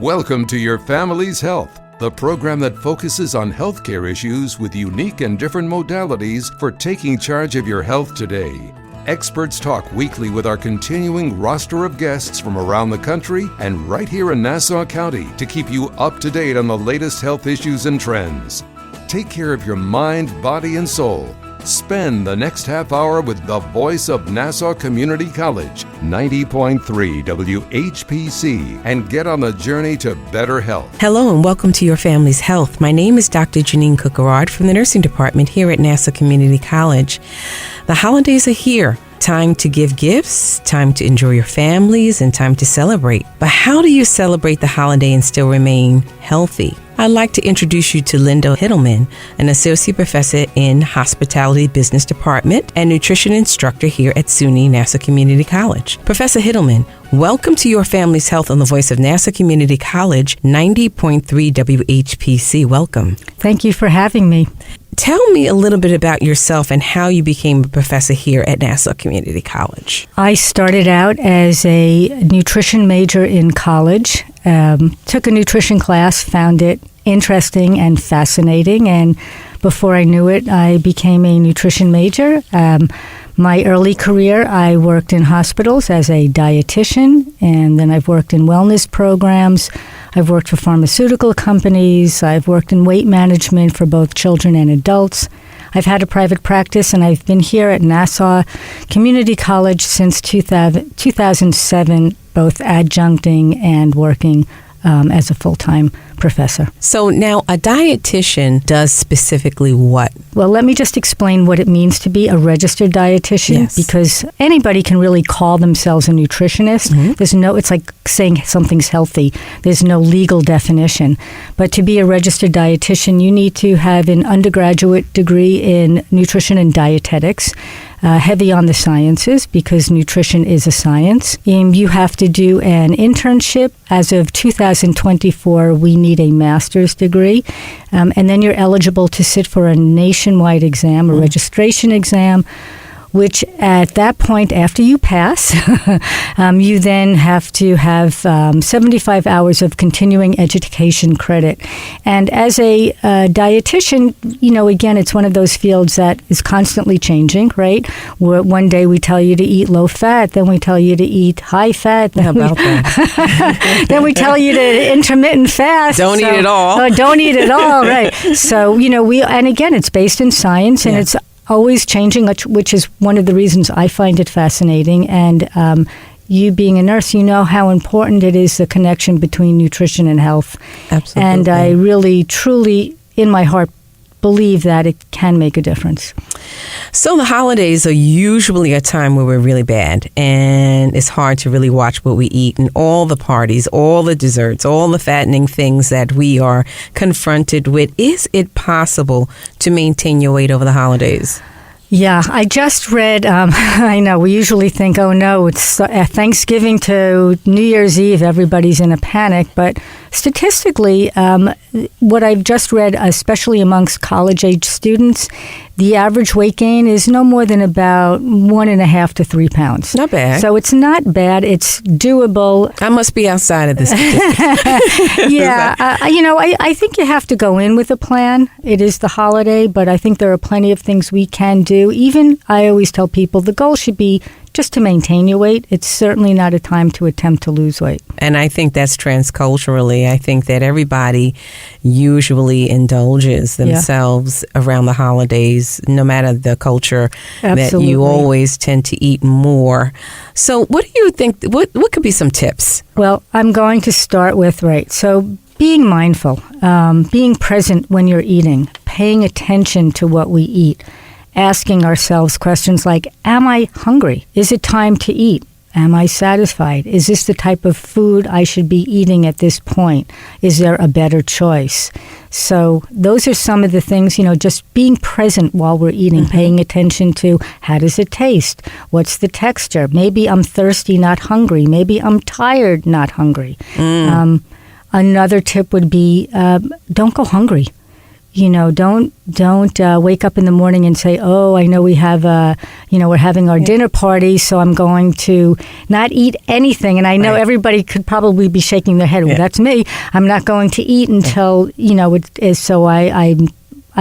Welcome to Your Family's Health, the program that focuses on healthcare issues with unique and different modalities for taking charge of your health today. Experts talk weekly with our continuing roster of guests from around the country and right here in Nassau County to keep you up to date on the latest health issues and trends. Take care of your mind, body, and soul. Spend the next half hour with the voice of Nassau Community College, 90.3 WHPC, and get on the journey to better health. Hello and welcome to Your Family's Health. My name is Dr. Jeanine Cook-Garard from the Nursing Department here at Nassau Community College. The holidays are here. Time to give gifts, time to enjoy your families, and time to celebrate. But how do you celebrate the holiday and still remain healthy? I'd like to introduce you to Linda Hittleman, an associate professor in Hospitality Business Department and Nutrition Instructor here at SUNY Nassau Community College. Professor Hittleman, welcome to Your Family's Health on the voice of Nassau Community College, 90.3 WHPC. Welcome. Thank you for having me. Tell me a little bit about yourself and how you became a professor here at Nassau Community College. I started out as a nutrition major in college, took a nutrition class, found it interesting and fascinating, and before I knew it, I became a nutrition major. My early career, I worked in hospitals as a dietitian, and then I've worked in wellness programs. I've worked for pharmaceutical companies. I've worked in weight management for both children and adults. I've had a private practice, and I've been here at Nassau Community College since 2007, both adjuncting and working as a full-time professor. So now a dietitian does specifically what? Well, let me just explain what it means to be a registered dietitian, Yes. because anybody can really call themselves a nutritionist. Mm-hmm. It's like saying something's healthy. There's no legal definition. But to be a registered dietitian, you need to have an undergraduate degree in nutrition and dietetics, heavy on the sciences because nutrition is a science. You have to do an internship. As of 2024, we need a master's degree. And then you're eligible to sit for a nationwide exam, a registration exam, which at that point, after you pass, you then have to have 75 hours of continuing education credit. And as a dietitian, again, it's one of those fields that is constantly changing, right? Where one day we tell you to eat low fat, then we tell you to eat high fat. How about that? Then we tell you to intermittent fast. Don't eat it all. Don't eat it all, right. So, and again, it's based in science, and it's always changing, which is one of the reasons I find it fascinating. And you being a nurse, you know how important it is, the connection between nutrition and health. Absolutely. And I really, truly, in my heart, believe that it can make a difference. So the holidays are usually a time where we're really bad, and it's hard to really watch what we eat, and all the parties, all the desserts, all the fattening things that we are confronted with. Is it possible to maintain your weight over the holidays? Yeah, I just read, I know, we usually think, oh no, it's Thanksgiving to New Year's Eve, everybody's in a panic, but statistically, what I've just read, especially amongst college-age students, the average weight gain is no more than about 1.5 to 3 pounds. Not bad. So it's not bad. It's doable. I must be outside of this. Yeah. I think you have to go in with a plan. It is the holiday, but I think there are plenty of things we can do. Even, I always tell people, the goal should be just to maintain your weight. It's certainly not a time to attempt to lose weight. And I think that's transculturally. I think that everybody usually indulges themselves around the holidays, no matter the culture, Absolutely. that you always tend to eat more. So what do you think, what could be some tips? Well, I'm going to start with, so being mindful, being present when you're eating, paying attention to what we eat, asking ourselves questions like, am I hungry? Is it time to eat? Am I satisfied? Is this the type of food I should be eating at this point? Is there a better choice? So those are some of the things, just being present while we're eating, paying attention to how does it taste? What's the texture? Maybe I'm thirsty, not hungry. Maybe I'm tired, not hungry. Another tip would be don't go hungry. Don't wake up in the morning and say, oh, I know we have, we're having our dinner party, so I'm going to not eat anything. And I know everybody could probably be shaking their head. Well, that's me. I'm not going to eat until, it is so I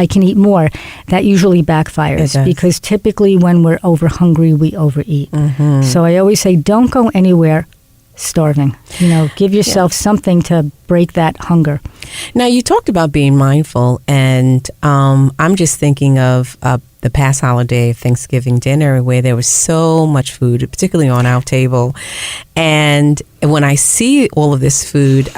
can eat more. That usually backfires because typically when we're over hungry, we overeat. Mm-hmm. So I always say, don't go anywhere starving. Give yourself something to break that hunger. Now, you talked about being mindful, and I'm just thinking of the past holiday, Thanksgiving dinner, where there was so much food, particularly on our table. And when I see all of this food,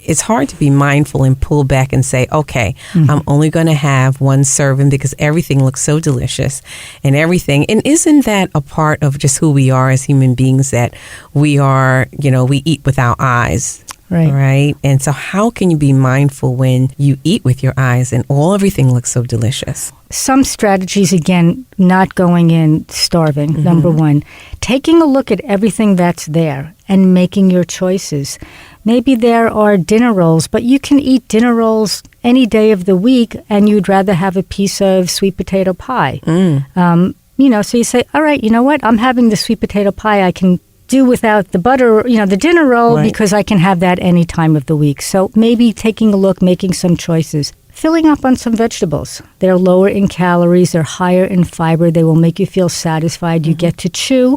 it's hard to be mindful and pull back and say, okay, I'm only going to have one serving because everything looks so delicious and everything. And isn't that a part of just who we are as human beings, that we are, we eat with our eyes? Right. And so how can you be mindful when you eat with your eyes and everything looks so delicious? Some strategies, again, not going in starving, number one. Taking a look at everything that's there and making your choices. Maybe there are dinner rolls, but you can eat dinner rolls any day of the week and you'd rather have a piece of sweet potato pie. So you say, all right, you know what? I'm having the sweet potato pie. I can do without the butter, the dinner roll, because I can have that any time of the week. So maybe taking a look, making some choices. Filling up on some vegetables. They're lower in calories, they're higher in fiber, they will make you feel satisfied. You get to chew,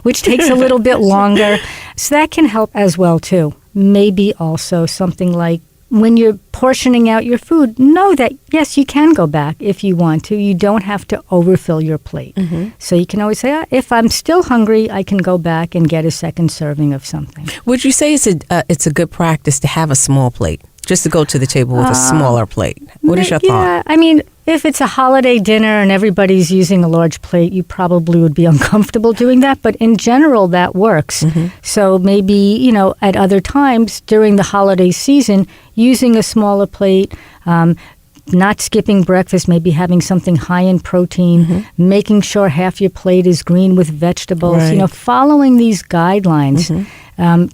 which takes a little bit longer. So that can help as well too. Maybe also something like when you're portioning out your food, know that, yes, you can go back if you want to. You don't have to overfill your plate. So you can always say, if I'm still hungry, I can go back and get a second serving of something. Would you say it's a good practice to have a small plate, just to go to the table with a smaller plate? What is your thought? Yeah, if it's a holiday dinner and everybody's using a large plate, you probably would be uncomfortable doing that. But in general, that works. So maybe, at other times during the holiday season, using a smaller plate, not skipping breakfast, maybe having something high in protein, making sure half your plate is green with vegetables, following these guidelines.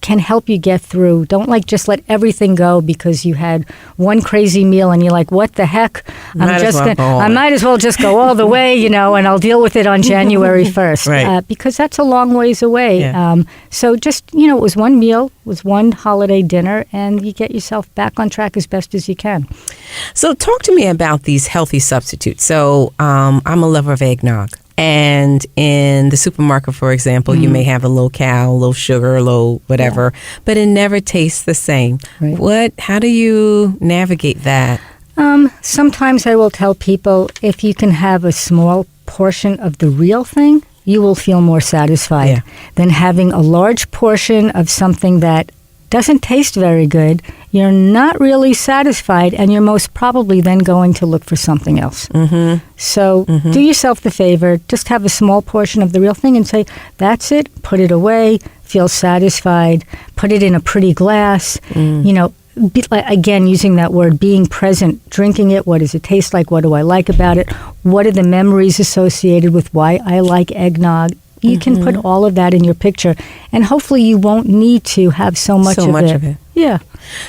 Can help you get through. Don't just let everything go because you had one crazy meal and you're like, what the heck? I might as well just go all the way, and I'll deal with it on January 1st. Because that's a long ways away. Yeah. So just, it was one meal, it was one holiday dinner, and you get yourself back on track as best as you can. So talk to me about these healthy substitutes. So I'm a lover of eggnog. And in the supermarket, for example, you may have a low cal, low sugar, low whatever, but it never tastes the same. How do you navigate that? Sometimes I will tell people if you can have a small portion of the real thing, you will feel more satisfied than having a large portion of something that doesn't taste very good. You're not really satisfied, and you're most probably then going to look for something else. So do yourself the favor, just have a small portion of the real thing and say, that's it, put it away, feel satisfied, put it in a pretty glass, again, using that word, being present, drinking it, what does it taste like, what do I like about it, what are the memories associated with why I like eggnog. You can put all of that in your picture, and hopefully you won't need to have so much of it. Yeah.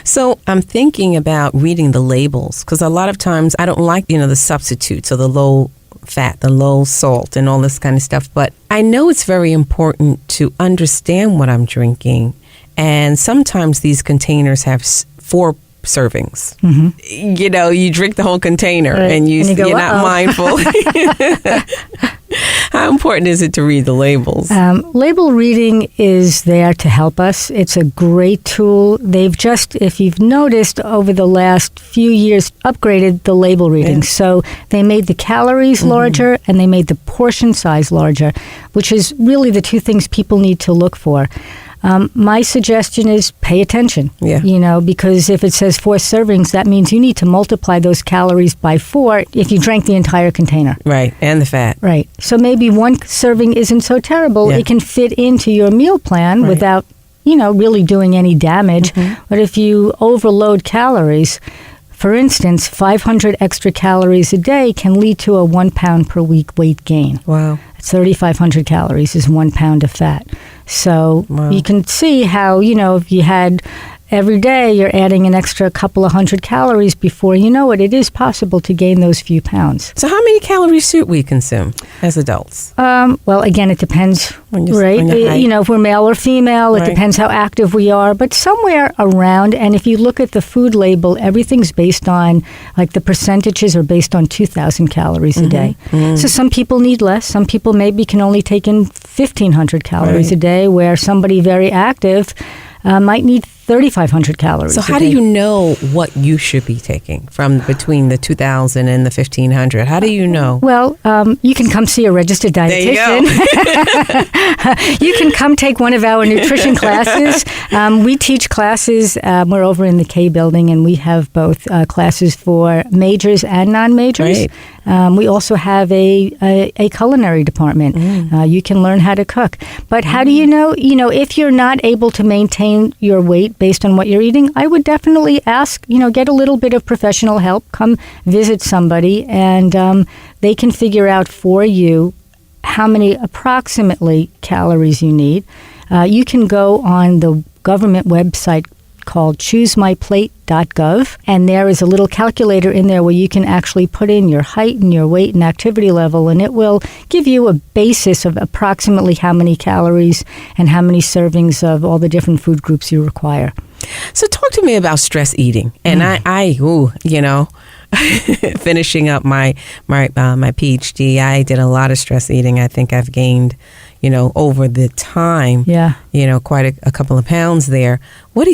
So I'm thinking about reading the labels, because a lot of times I don't like, the substitutes or the low fat, the low salt and all this kind of stuff. But I know it's very important to understand what I'm drinking. And sometimes these containers have 4 servings. You drink the whole container and you're not mindful. How important is it to read the labels? Label reading is there to help us. It's a great tool. They've just, if you've noticed, over the last few years, upgraded the label reading. So they made the calories larger and they made the portion size larger, which is really the 2 things people need to look for. My suggestion is pay attention, because if it says 4 servings, that means you need to multiply those calories by 4 if you drank the entire container. Right, and the fat. Right. So maybe 1 serving isn't so terrible. It can fit into your meal plan without, really doing any damage. But if you overload calories, for instance, 500 extra calories a day can lead to a 1 pound per week weight gain. Wow. 3,500 calories is 1 pound of fat. So you can see how, if you had every day you're adding an extra couple of 100 calories. Before you know it, it is possible to gain those few pounds. So how many calories should we consume as adults? Well, again, it depends, right? If we're male or female, it depends how active we are, but somewhere around. And if you look at the food label, everything's based on, like the percentages are based on 2,000 calories a day. So some people need less. Some people maybe can only take in 1,500 calories a day, where somebody very active might need 3,500 calories. So how do you know what you should be taking from between the 2,000 and the 1,500? How do you know? Well, you can come see a registered dietitian. There you go. You can come take one of our nutrition classes. We teach classes. We're over in the K building, and we have both classes for majors and non-majors. We also have a culinary department. You can learn how to cook. But how do you know? If you're not able to maintain your weight based on what you're eating, I would definitely ask, get a little bit of professional help. Come visit somebody, and they can figure out for you how many approximately calories you need. You can go on the government website called choosemyplate.gov, and there is a little calculator in there where you can actually put in your height and your weight and activity level, and it will give you a basis of approximately how many calories and how many servings of all the different food groups you require. So talk to me about stress eating. And finishing up my PhD, I did a lot of stress eating. I think I've gained, over the time, quite a couple of pounds there.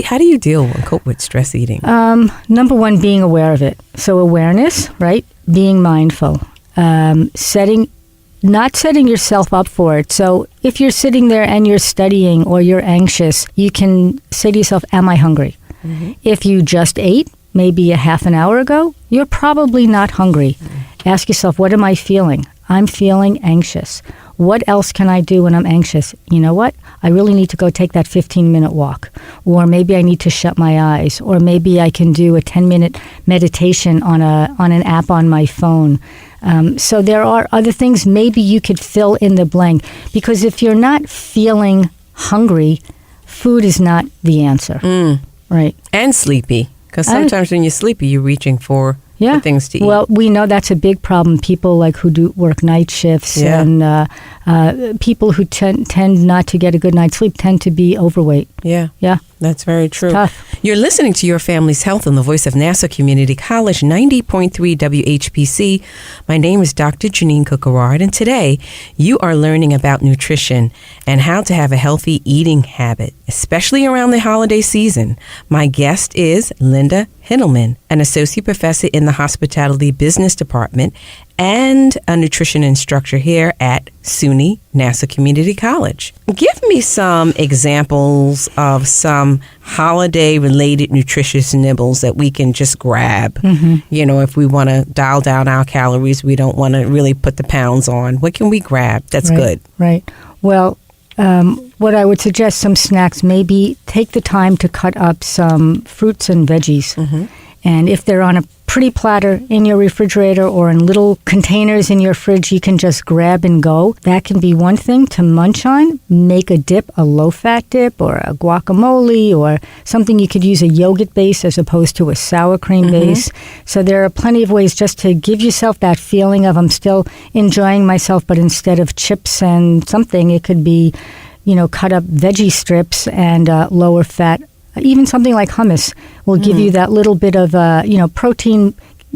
How do you deal and cope with stress eating? Number one, being aware of it. So awareness, right? Being mindful. Not setting yourself up for it. So if you're sitting there and you're studying or you're anxious, you can say to yourself, am I hungry? If you just ate, maybe a half an hour ago, you're probably not hungry. Ask yourself, what am I feeling? I'm feeling anxious. What else can I do when I'm anxious? You know what? I really need to go take that 15-minute walk. Or maybe I need to shut my eyes. Or maybe I can do a 10-minute meditation on an app on my phone. So there are other things maybe you could fill in the blank. Because if you're not feeling hungry, food is not the answer. Right. And sleepy. Because sometimes when you're sleepy, you're reaching for things to eat. Well, we know that's a big problem. People who do work night shifts and people who tend not to get a good night's sleep tend to be overweight. Yeah. That's very true. It's tough. You're listening to Your Family's Health on the voice of Nassau Community College, 90.3 WHPC. My name is Dr. Jeanine Cook-Garard, and today you are learning about nutrition and how to have a healthy eating habit, especially around the holiday season. My guest is Linda Hittleman, an associate professor in the hospitality business department and a nutrition instructor here at SUNY Nassau Community College. Give me some examples of some holiday-related nutritious nibbles that we can just grab. If we want to dial down our calories, we don't want to really put the pounds on. What can we grab that's good? Right. Well, what I would suggest, some snacks, maybe take the time to cut up some fruits and veggies. And if they're on a pretty platter in your refrigerator or in little containers in your fridge, you can just grab and go. That can be one thing to munch on. Make a dip, a low-fat dip or a guacamole or something you could use a yogurt base as opposed to a sour cream base. So there are plenty of ways just to give yourself that feeling of I'm still enjoying myself, but instead of chips and something, it could be, cut up veggie strips and lower fat. Even something like hummus will give you that little bit of, protein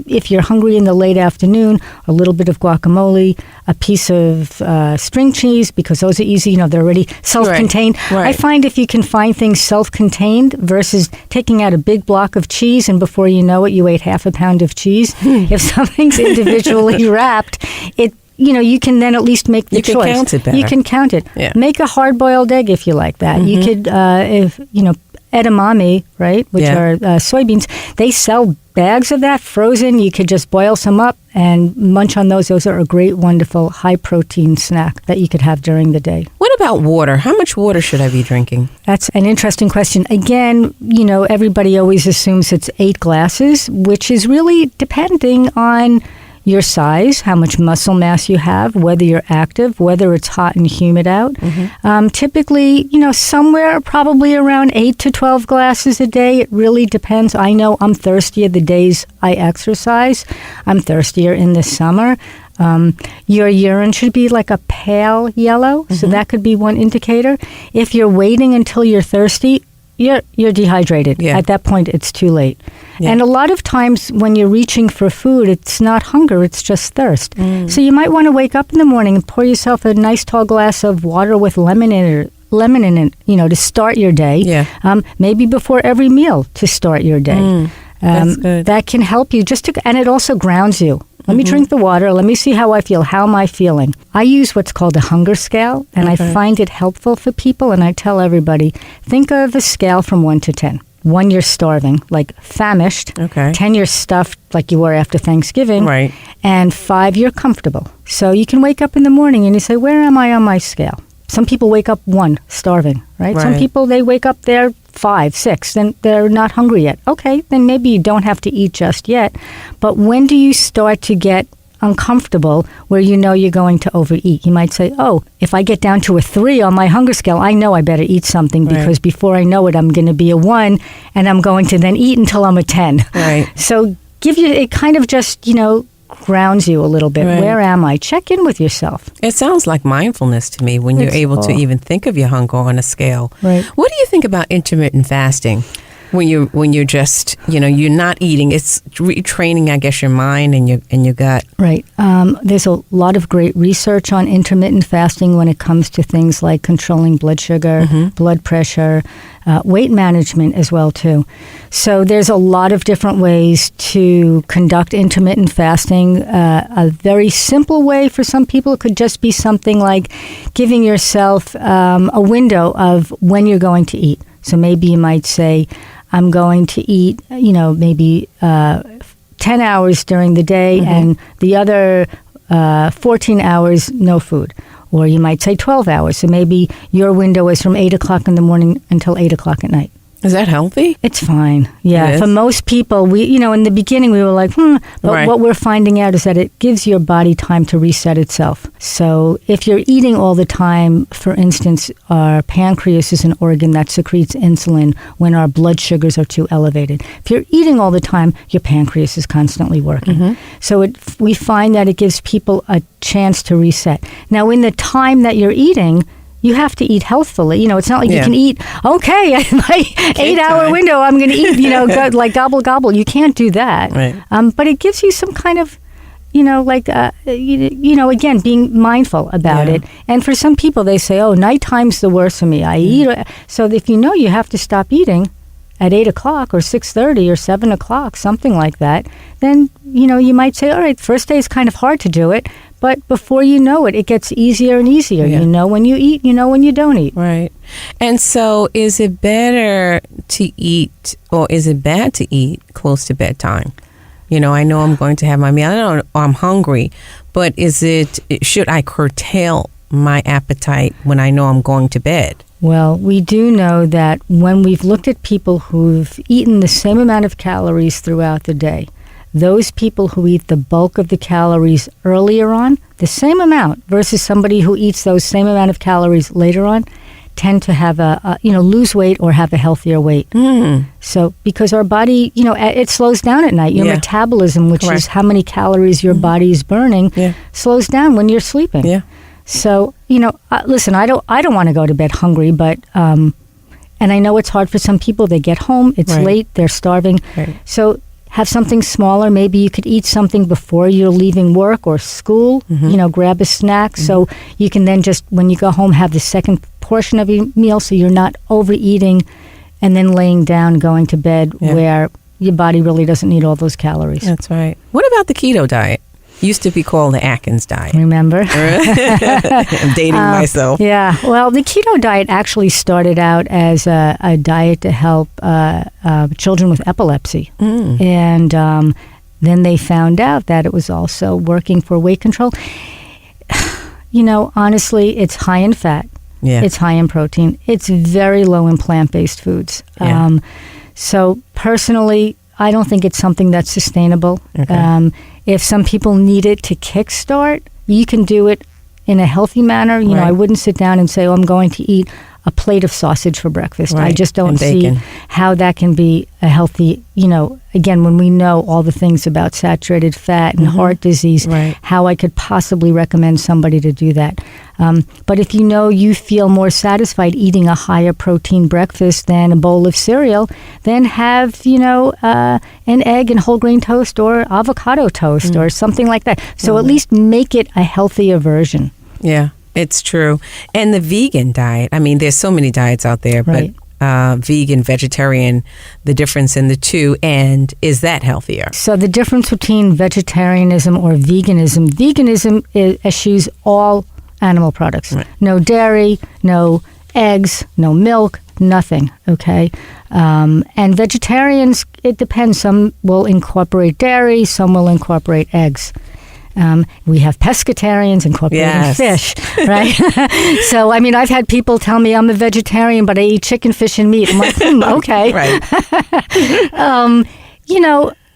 if you're hungry in the late afternoon, a little bit of guacamole, a piece of string cheese, because those are easy, they're already self-contained. Right. I find if you can find things self-contained versus taking out a big block of cheese and before you know it, you ate half a pound of cheese. If something's individually wrapped, you can then at least make the choice. You can count it better. You can count it. Yeah. Make a hard-boiled egg if you like that. You could, edamame, right, which are soybeans, they sell bags of that frozen. You could just boil some up and munch on those. Those are a great, wonderful, high-protein snack that you could have during the day. What about water? How much water should I be drinking? That's an interesting question. Again, everybody always assumes it's 8 glasses, which is really depending on your size, how much muscle mass you have, whether you're active, whether it's hot and humid out. Typically, somewhere probably around 8 to 12 glasses a day. It really depends. I know I'm thirstier the days I exercise. I'm thirstier in the summer. Your urine should be like a pale yellow, so that could be one indicator. If you're waiting until you're thirsty, you're dehydrated. Yeah. At that point, it's too late. Yeah. And a lot of times when you're reaching for food, it's not hunger, it's just thirst. So you might want to wake up in the morning and pour yourself a nice tall glass of water with lemon in it, to start your day. Yeah. Maybe before every meal to start your day. That's good. That can help you and it also grounds you. Let me drink the water. Let me see how I feel. How am I feeling? I use what's called a hunger scale, and I find it helpful for people, and I tell everybody, think of a scale from 1 to 10. 1, you're starving, like famished. Okay. 10, you're stuffed, like you were after Thanksgiving. Right. And 5, you're comfortable. So you can wake up in the morning and you say, where am I on my scale? Some people wake up 1, starving, right? Some people, they wake up there 5, 6, then they're not hungry yet. Okay, then maybe you don't have to eat just yet. But when do you start to get uncomfortable where you're going to overeat? You might say, if I get down to a 3 on my hunger scale, I know I better eat something because before I know it, I'm going to be a 1 and I'm going to then eat until I'm a 10. Right. So it kind of just, grounds you a little bit. Right. Where am I? Check in with yourself. It sounds like mindfulness to me when you're able to even think of your hunger on a scale. Right. What do you think about intermittent fasting? When you're just, you're not eating, it's retraining, I guess, your mind and your gut. Right. There's a lot of great research on intermittent fasting when it comes to things like controlling blood sugar, blood pressure, weight management as well, too. So there's a lot of different ways to conduct intermittent fasting. A very simple way for some people could just be something like giving yourself a window of when you're going to eat. So maybe you might say, I'm going to eat, maybe 10 hours during the day and the other 14 hours, no food. Or you might say 12 hours. So maybe your window is from 8 o'clock in the morning until 8 o'clock at night. Is that healthy? It's fine. Yeah. For most people, in the beginning we were like, But what we're finding out is that it gives your body time to reset itself. So if you're eating all the time, for instance, our pancreas is an organ that secretes insulin when our blood sugars are too elevated. If you're eating all the time, your pancreas is constantly working. So we find that it gives people a chance to reset. Now, in the time that you're eating, you have to eat healthfully. It's not like you can eat, okay, my 8-hour window, I'm going to eat, go, like gobble, gobble. You can't do that. Right. But it gives you some kind of, again, being mindful about it. And for some people, they say, nighttime's the worst for me. I eat. So if you have to stop eating at 8 o'clock or 6:30 or 7 o'clock, something like that, then, you might say, all right, first day is kind of hard to do it. But before you know it, it gets easier and easier. Yeah. You know when you eat, you know when you don't eat. Right. And so is it better to eat or is it bad to eat close to bedtime? I know I'm going to have my meal. I don't know, I'm hungry. But should I curtail my appetite when I know I'm going to bed? Well, we do know that when we've looked at people who've eaten the same amount of calories throughout the day, those people who eat the bulk of the calories earlier on, the same amount, versus somebody who eats those same amount of calories later on, tend to have lose weight or have a healthier weight. So because our body, it slows down at night. Your metabolism, which is how many calories your body is burning, slows down when you're sleeping. Yeah. So, listen, I don't want to go to bed hungry, but and I know it's hard for some people. They get home, it's late, they're starving. Right. So have something smaller. Maybe you could eat something before you're leaving work or school, grab a snack. So you can then just, when you go home, have the second portion of your meal so you're not overeating and then laying down, going to bed where your body really doesn't need all those calories. That's right. What about the keto diet? Used to be called the Atkins diet. Remember? I'm dating myself. Yeah. Well, the keto diet actually started out as a diet to help children with epilepsy. And then they found out that it was also working for weight control. Honestly, it's high in fat. Yeah. It's high in protein. It's very low in plant-based foods. Yeah. So personally, I don't think it's something that's sustainable. Okay. If some people need it to kickstart, you can do it in a healthy manner. You know, I wouldn't sit down and say, I'm going to eat a plate of sausage for breakfast. Right. I just don't see how that can be a healthy, again, when we know all the things about saturated fat and heart disease, how I could possibly recommend somebody to do that. But if you feel more satisfied eating a higher protein breakfast than a bowl of cereal, then have, an egg and whole grain toast or avocado toast or something like that. So at least make it a healthier version. Yeah. It's true. And the vegan diet, I mean, there's so many diets out there, but vegan, vegetarian, the difference in the two, and is that healthier? So the difference between vegetarianism or veganism eschews all animal products. Right. No dairy, no eggs, no milk, nothing, okay? And vegetarians, it depends. Some will incorporate dairy, some will incorporate eggs. We have pescatarians incorporating fish, right? So, I mean, I've had people tell me I'm a vegetarian, but I eat chicken, fish, and meat. I'm like, okay. Right.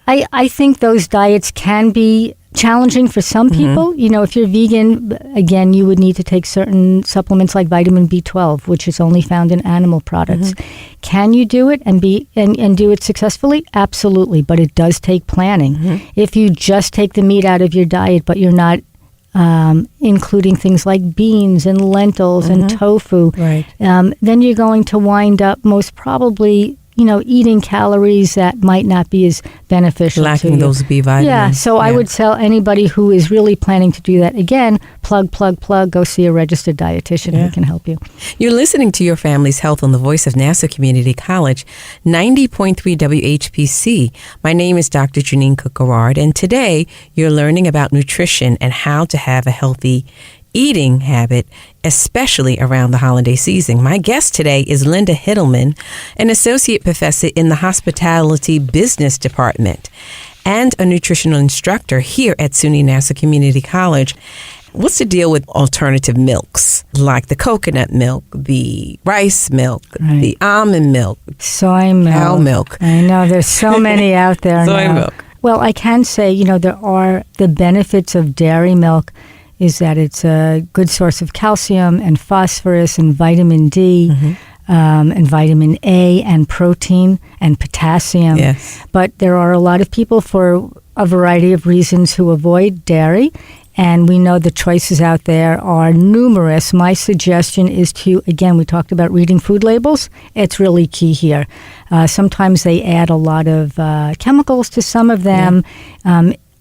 I think those diets can be challenging for some people. If you're vegan, again, you would need to take certain supplements like vitamin B12, which is only found in animal products. Can you do it and do it successfully? Absolutely, but it does take planning. If you just take the meat out of your diet, but you're not including things like beans and lentils and tofu, then you're going to wind up most probably eating calories that might not be as beneficial lacking to you. Those B vitamins. Yeah, so I would tell anybody who is really planning to do that, again, plug, go see a registered dietitian who can help you. You're listening to Your Family's Health on the Voice of Nassau Community College, 90.3 WHPC. My name is Dr. Jeanine Cook-Garard, and today you're learning about nutrition and how to have a healthy eating habit, especially around the holiday season. My guest today is Linda Hittleman, an associate professor in the hospitality business department and a nutritional instructor here at SUNY Nassau Community College. What's the deal with alternative milks, like the coconut milk, the rice milk, the almond milk, soy milk, cow milk? I know there's so many out there soy now. Milk. Well, I can say, there are the benefits of dairy milk is that it's a good source of calcium and phosphorus and vitamin D and vitamin A and protein and potassium. Yes. But there are a lot of people for a variety of reasons who avoid dairy, and we know the choices out there are numerous. My suggestion is to, again, we talked about reading food labels. It's really key here. Sometimes they add a lot of chemicals to some of them.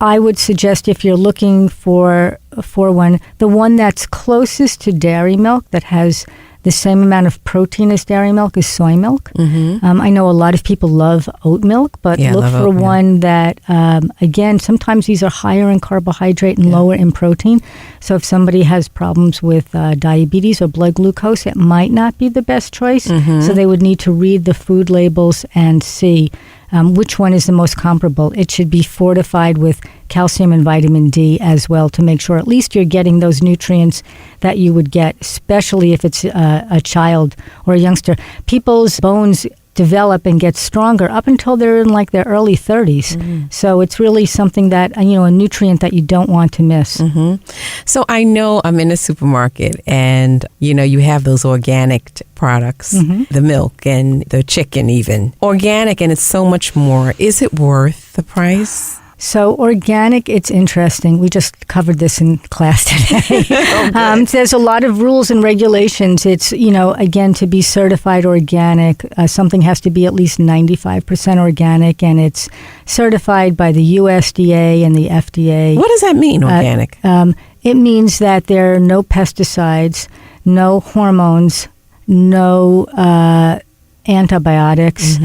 I would suggest if you're looking for one, the one that's closest to dairy milk that has the same amount of protein as dairy milk is soy milk. I know a lot of people love oat milk, but look for one that, again, sometimes these are higher in carbohydrate and lower in protein. So if somebody has problems with diabetes or blood glucose, it might not be the best choice. So they would need to read the food labels and see which one is the most comparable. It should be fortified with calcium and vitamin D as well to make sure at least you're getting those nutrients that you would get, especially if it's a child or a youngster. People's bones develop and get stronger up until they're in like their early 30s. So it's really something that, a nutrient that you don't want to miss. So I know I'm in a supermarket and, you have those organic products, the milk and the chicken even. Organic, and it's so much more. Is it worth the price? So organic, it's interesting. We just covered this in class today. There's a lot of rules and regulations. It's, again, to be certified organic, something has to be at least 95% organic, and it's certified by the USDA and the FDA. What does that mean, organic? It means that there are no pesticides, no hormones, no antibiotics,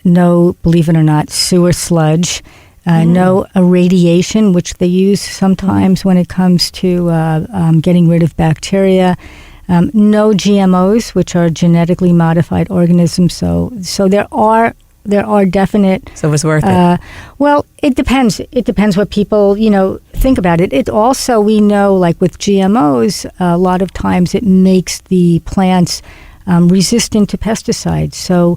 no, believe it or not, sewer sludge, no irradiation, which they use sometimes when it comes to getting rid of bacteria, no GMOs, which are genetically modified organisms. So there are definite. So it's worth it. Well, it depends. It depends what people think about it. It also, we know, like with GMOs, a lot of times it makes the plants resistant to pesticides. So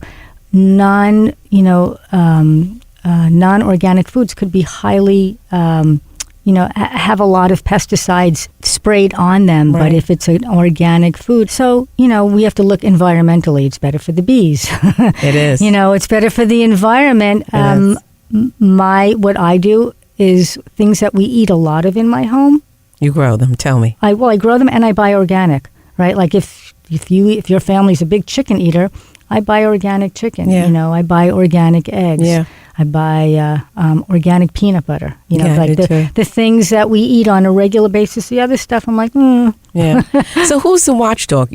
non-organic foods could be highly, have a lot of pesticides sprayed on them. Right. But if it's an organic food, so, we have to look environmentally. It's better for the bees. It is. It's better for the environment. What I do is things that we eat a lot of in my home. You grow them. Tell me. I grow them and I buy organic, right? Like if your family's a big chicken eater, I buy organic chicken. Yeah. I buy organic eggs. Yeah. I buy organic peanut butter. I do too. The things that we eat on a regular basis. The other stuff, I'm like, Yeah. So who's the watchdog?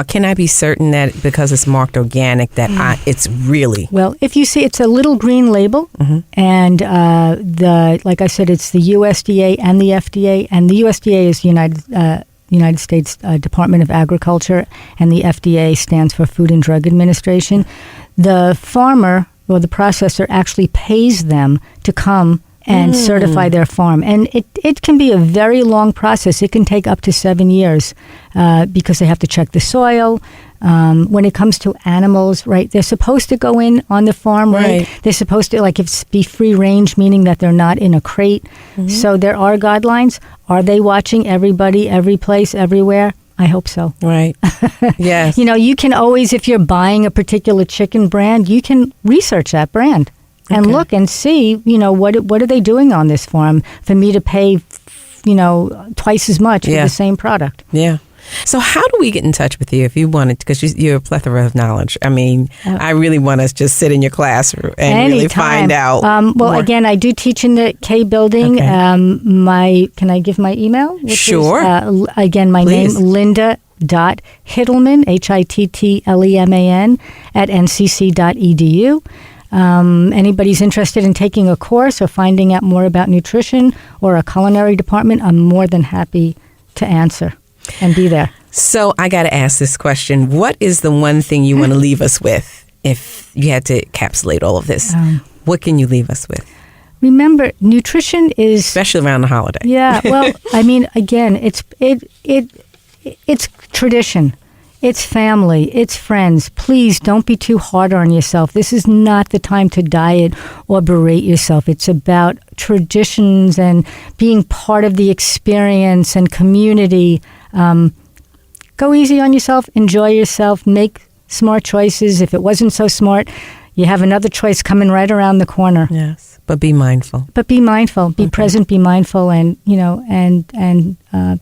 Can I be certain that because it's marked organic that it's really? Well, if you see, it's a little green label, and like I said, it's the USDA and the FDA, and the USDA is United States Department of Agriculture, and the FDA stands for Food and Drug Administration. The farmer or the processor actually pays them to come and certify their farm. And it can be a very long process. It can take up to 7 years because they have to check the soil. When it comes to animals, right, they're supposed to go in on the farm, right? They're supposed to, be free range, meaning that they're not in a crate. So there are guidelines. Are they watching everybody, every place, everywhere? I hope so. Right. Yes. You can always, if you're buying a particular chicken brand, you can research that brand and look and see, what are they doing on this farm for me to pay, twice as much for the same product. Yeah. So how do we get in touch with you if you wanted, because you're a plethora of knowledge. I mean, I really want us to just sit in your classroom and really find out. Well, again, I do teach in the K building. Okay. Can I give my email? Sure. Again, my Please. name, Linda.Hittleman, Hittleman, at ncc.edu. Anybody's interested in taking a course or finding out more about nutrition or a culinary department, I'm more than happy to answer and be there. So I got to ask this question. What is the one thing you want to leave us with if you had to encapsulate all of this? What can you leave us with? Remember, nutrition is... Especially around the holiday. Yeah, well, I mean, again, it's tradition. It's family. It's friends. Please don't be too hard on yourself. This is not the time to diet or berate yourself. It's about traditions and being part of the experience and community. Go easy on yourself. Enjoy yourself. Make smart choices. If it wasn't so smart, you have another choice coming right around the corner. Yes, but be mindful. Be present. Be mindful, and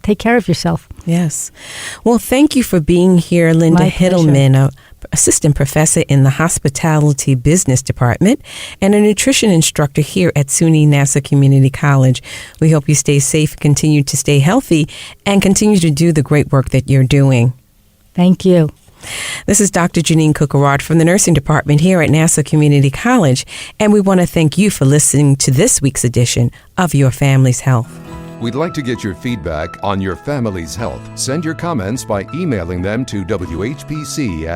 take care of yourself. Yes. Well, thank you for being here, Linda Hittleman, assistant professor in the hospitality business department and a nutrition instructor here at SUNY Nassau Community College. We hope you stay safe, continue to stay healthy, and continue to do the great work that you're doing. Thank you. This is Dr. Jeanine Cook-Garard from the nursing department here at Nassau Community College, and we want to thank you for listening to this week's edition of Your Family's Health. We'd like to get your feedback on your family's health. Send your comments by emailing them to whpc@ncc.edu.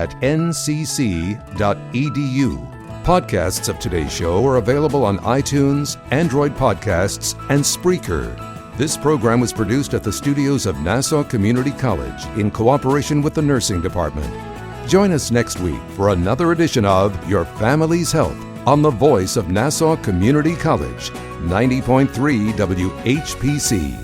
Podcasts of today's show are available on iTunes, Android Podcasts, and Spreaker. This program was produced at the studios of Nassau Community College in cooperation with the nursing department. Join us next week for another edition of Your Family's Health on the voice of Nassau Community College, 90.3 WHPC.